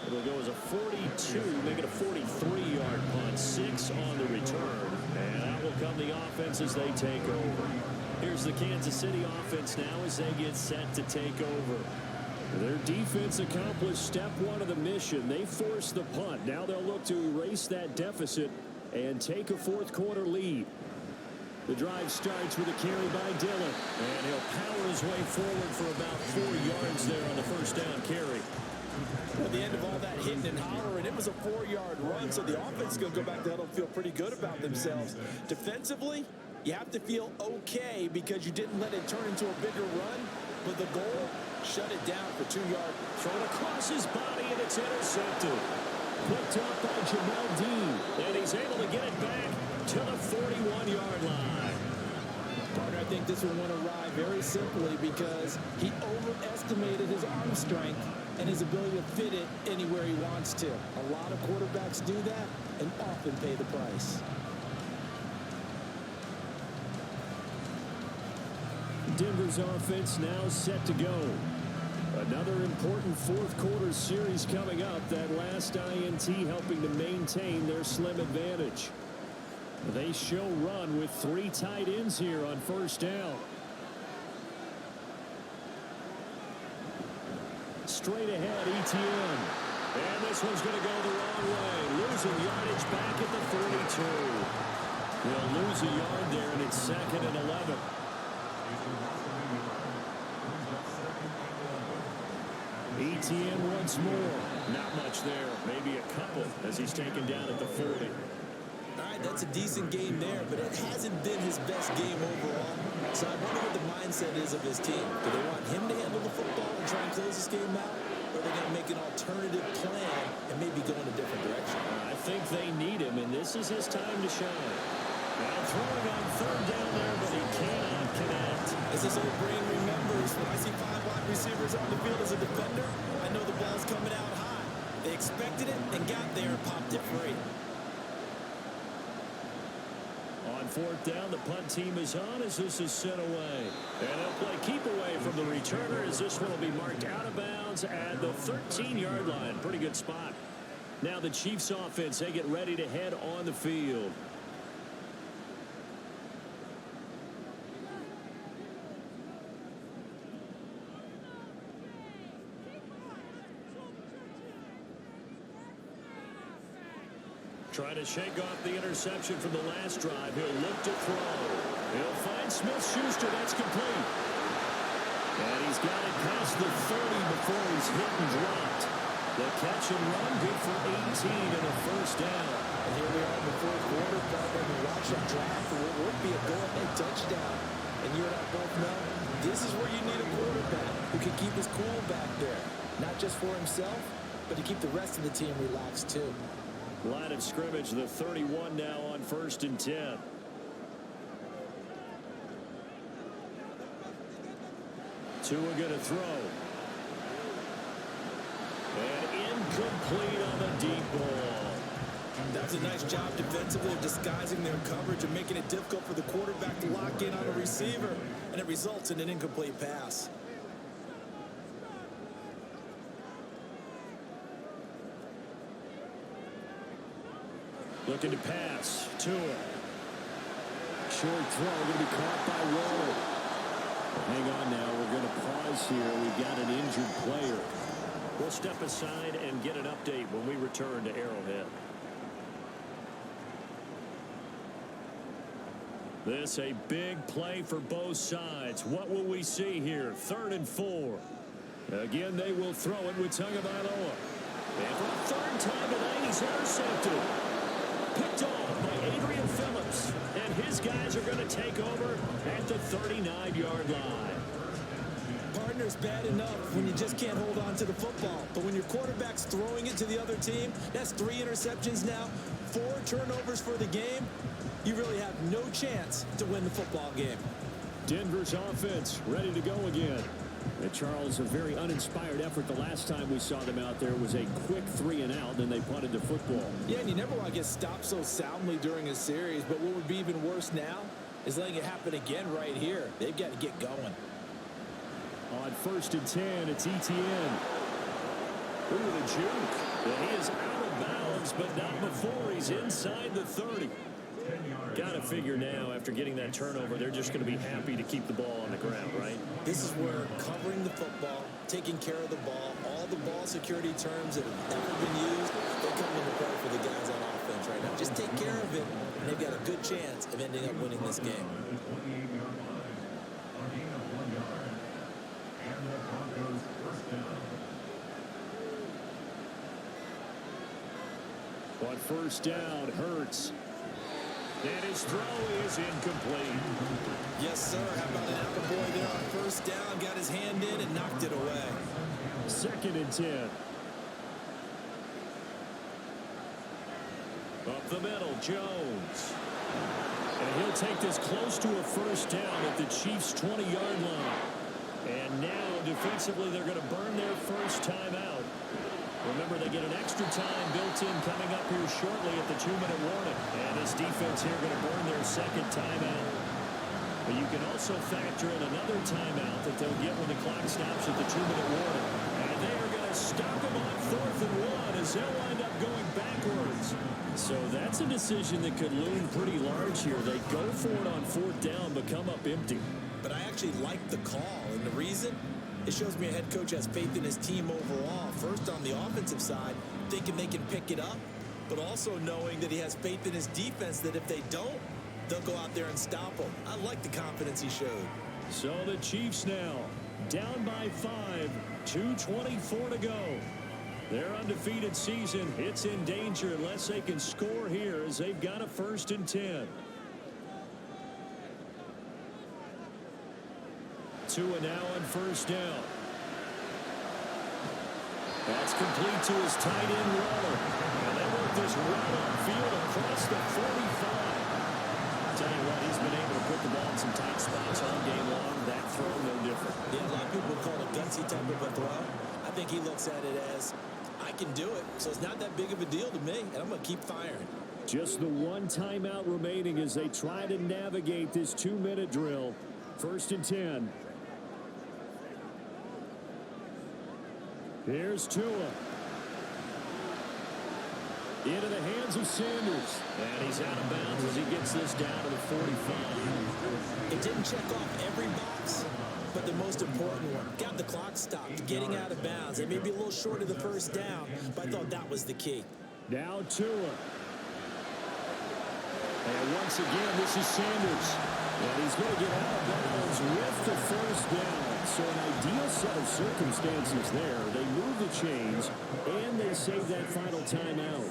It'll go as a 42, make it a 43-yard punt, 6 on the return. And out will come the offense as they take over. Here's the Kansas City offense now as they get set to take over. Their defense accomplished step 1 of the mission. They forced the punt. Now they'll look to erase that deficit and take a fourth-quarter lead. The drive starts with a carry by Dillon. And he'll power his way forward for about 4 yards there on the first down carry. At the end of all that hitting and hollering, it was a 4-yard run, so the offense is going to go back to huddle and feel pretty good about themselves. Defensively, you have to feel okay because you didn't let it turn into a bigger run, but the goal, shut it down for 2 yards. Thrown across his body, and it's intercepted. Picked up by Jamel Dean, and he's able to get it back to the 41-yard line. Partner, I think this one went awry very simply because he overestimated his arm strength and his ability to fit it anywhere he wants to. A lot of quarterbacks do that and often pay the price. Denver's offense now set to go. Another important fourth-quarter series coming up. That last INT helping to maintain their slim advantage. They show run with 3 tight ends here on first down. Straight ahead, ETN. And this one's going to go the wrong way. Losing yardage back at the 42. They'll lose a yard there, and it's 2nd and 11. ETN once more. Not much there. Maybe a couple as he's taken down at the 40. All right, that's a decent game there, but it hasn't been his best game overall. So I wonder what the mindset is of his team. Do they want him to handle the football and try and close this game out? Or are they going to make an alternative plan and maybe go in a different direction? I think they need him, and this is his time to shine. Now throwing on 3rd down there, but he cannot connect. As his old brain remembers, when I see 5 wide receivers on the field as a defender, I know the ball's coming out high. They expected it and got there and popped it free. On 4th down, the punt team is on as this is sent away. And they'll play keep away from the returner as this one will be marked out of bounds at the 13-yard line. Pretty good spot. Now the Chiefs offense, they get ready to head on the field. Trying to shake off the interception from the last drive. He'll look to throw. He'll find Smith-Schuster. That's complete. And he's got it past the 30 before he's hit and dropped. The catch and run good for 18 and a first down. And here we are in the 4th quarter. Probably watch that drive for what would be a go-ahead touchdown. And you and I both know this is where you need a quarterback who can keep his cool back there. Not just for himself, but to keep the rest of the team relaxed too. Line of scrimmage, the 31 now on 1st and 10. Tua going to throw. And incomplete on the deep ball. That's a nice job defensively of disguising their coverage and making it difficult for the quarterback to lock in on a receiver, and it results in an incomplete pass. Looking to pass. Tua. Short throw going to be caught by Waller. Hang on now. We're going to pause here. We've got an injured player. We'll step aside and get an update when we return to Arrowhead. This a big play for both sides. What will we see here? 3rd and 4. Again, they will throw it with Tagovailoa. And for a 3rd time tonight, he's intercepted. Picked off by Adrian Phillips. And his guys are going to take over at the 39-yard line. Partner's bad enough when you just can't hold on to the football. But when your quarterback's throwing it to the other team, that's 3 interceptions now, 4 turnovers for the game. You really have no chance to win the football game. Denver's offense ready to go again. And Charles, a very uninspired effort. The last time we saw them out there was a quick 3 and out, then they punted the football. Yeah, and you never want to get stopped so soundly during a series, but what would be even worse now is letting it happen again right here. They've got to get going. On 1st and 10, it's Etienne. Ooh, the juke. And he is out of bounds, but not before he's inside the 30. Got to figure now, after getting that turnover, they're just going to be happy to keep the ball on the ground, right? This is where covering the football, taking care of the ball, all the ball security terms that have ever been used, they come into play for the guys on offense right now. Just take care of it, and they've got a good chance of ending up winning this game. On 1st down, Hurts. And his throw is incomplete. Yes, sir. How about an attaboy there on 1st down? Got his hand in and knocked it away. 2nd and 10. Up the middle, Jones. And he'll take this close to a 1st down at the Chiefs' 20-yard line. And now, defensively, they're going to burn their first time out. Remember, they get an extra time built in coming up here shortly at the 2-minute warning. And this defense here going to burn their 2nd timeout. But you can also factor in another timeout that they'll get when the clock stops at the 2-minute warning. And they are going to stop them on 4th and 1 as they'll wind up going backwards. So that's a decision that could loom pretty large here. They go for it on 4th down, but come up empty. But I actually like the call, and the reason? It shows me a head coach has faith in his team overall. First, on the offensive side, thinking they can pick it up, but also knowing that he has faith in his defense that if they don't, they'll go out there and stop them. I like the confidence he showed. So the Chiefs now down by 5, 2:24 to go. Their undefeated season, it's in danger unless they can score here as they've got a 1st and 10. Tua now on 1st down. That's complete to his tight end, Waller. And they work this right on field across the 45. Tell you what, he's been able to put the ball in some tight spots all game long. That throw, no different. Yeah, a lot of people call it gutsy type of a throw. I think he looks at it as, I can do it, so it's not that big of a deal to me, and I'm going to keep firing. Just the 1 timeout remaining as they try to navigate this 2-minute drill. 1st and 10. Here's Tua. Into the hands of Sanders. And he's out of bounds as he gets this down to the 45. It didn't check off every box, but the most important one. Got the clock stopped, getting out of bounds. It may be a little short of the 1st down, but I thought that was the key. Now Tua. And once again, this is Sanders. And he's going to get out of bounds with the 1st down. So an ideal set of circumstances there. They move the chains, and they save that final timeout.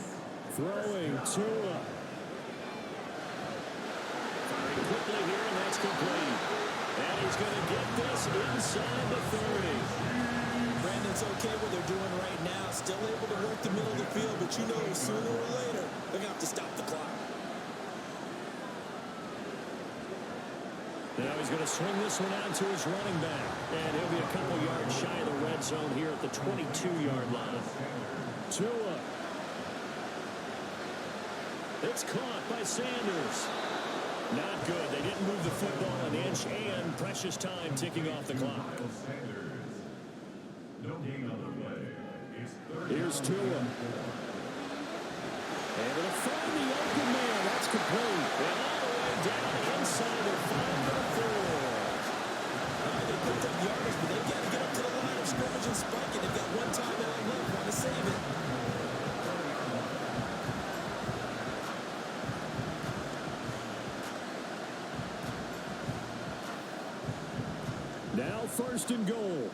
Throwing Tua. Firing quickly here, and that's complete. And he's going to get this inside the 30. Brandon, it's okay what they're doing right now. Still able to work the middle of the field, but you know sooner or later they're going to have to stop the clock. Now he's going to swing this one out to his running back. And he'll be a couple yards shy of the red zone here at the 22-yard line. Tua. It's caught by Sanders. Not good. They didn't move the football an inch, and precious time ticking off the clock. Here's Tua. And it'll find the open man. That's complete. And all the way down inside the 5-4. They picked up yardage, but they've got to get up to the line of scrimmage and spike it. They've got one timeout left. Want to save it. Now 1st and goal.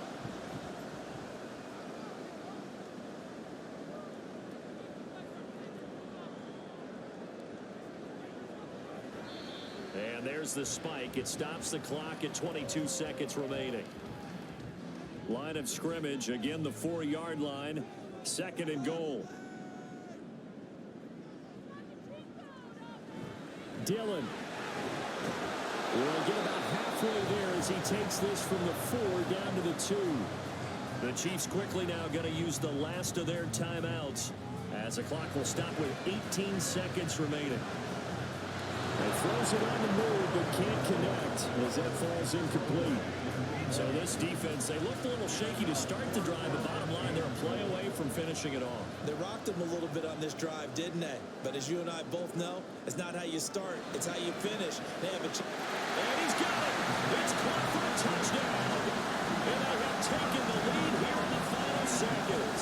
And there's the spike. It stops the clock at 22 seconds remaining. Line of scrimmage, again the 4-yard line. 2nd and goal. Dillon. We'll get about halfway there as he takes this from the 4 down to the 2. The Chiefs quickly now going to use the last of their timeouts as the clock will stop with 18 seconds remaining. He throws it on the move but can't connect as that falls incomplete. So this defense, they looked a little shaky to start the drive, but bottom line, they're a play away from finishing it off. They rocked him a little bit on this drive, didn't they? But as you and I both know, it's not how you start, it's how you finish. They have a and he's got it. It's caught for a touchdown. And they have taken the lead here in the final seconds.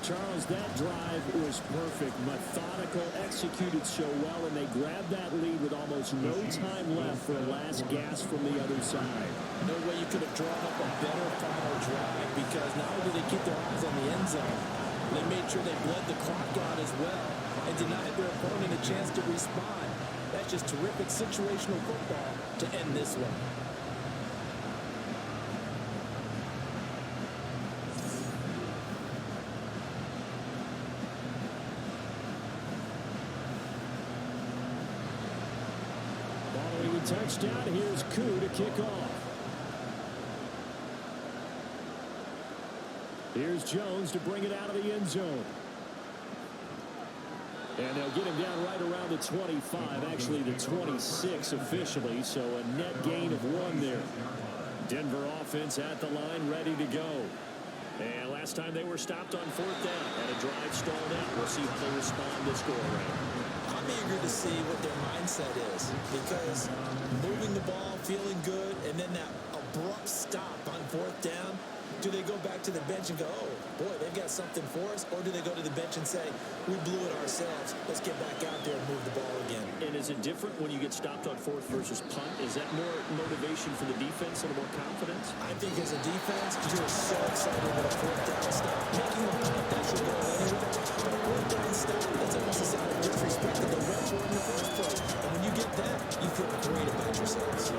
Charles, that drive was perfect. Methodical, executed so well, and they grabbed that lead with almost no time left for a last gasp from the other side. No way you could have drawn up a better final drive, because not only did they keep their eyes on the end zone, they made sure they bled the clock out as well and denied their opponent a chance to respond. That's just terrific situational football to end this one. Touchdown. Here's Koo to kick off. Here's Jones to bring it out of the end zone. And they'll get him down right around the 25, actually the 26 officially, so a net gain of 1 there. Denver offense at the line, ready to go. And last time they were stopped on 4th down, and a drive stalled out. We'll see how they respond this go-around. I'm eager to see what their mindset is, because moving the ball, feeling good, and then that abrupt stop on 4th down, do they go back to the bench and go, oh, boy, they've got something for us? Or do they go to the bench and say, we blew it ourselves, let's get back out there and move the ball again? And is it different when you get stopped on 4th versus punt? Is that more motivation for the defense and more confidence? I think as a defense, you're so excited with a 4th down stop. Making a punt, that should go anywhere. But a 4th down stop, that's almost a sign of disrespect to the red board in the first place. And when you get that, you feel great about yourselves.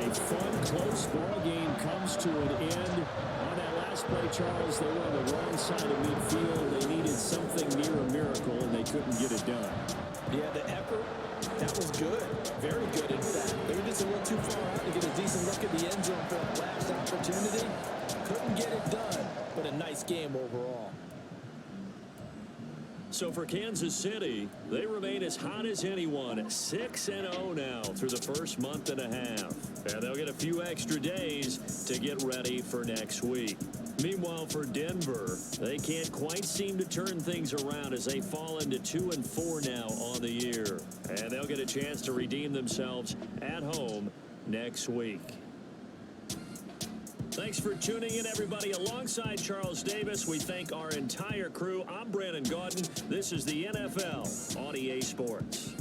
A fun, close ball game comes to an end. On that last play, Charles, they were on the wrong side of midfield. They needed something near a miracle, and they couldn't get it done. Yeah, the effort, that was good. Very good, in fact. They were just a little too far out to get a decent look at the end zone for a last opportunity. Couldn't get it done, but a nice game overall. So for Kansas City, they remain as hot as anyone, 6-0 now through the first month and a half. And they'll get a few extra days to get ready for next week. Meanwhile, for Denver, they can't quite seem to turn things around as they fall into 2-4 now on the year. And they'll get a chance to redeem themselves at home next week. Thanks for tuning in, everybody. Alongside Charles Davis, we thank our entire crew. I'm Brandon Gaudin. This is the NFL on EA Sports.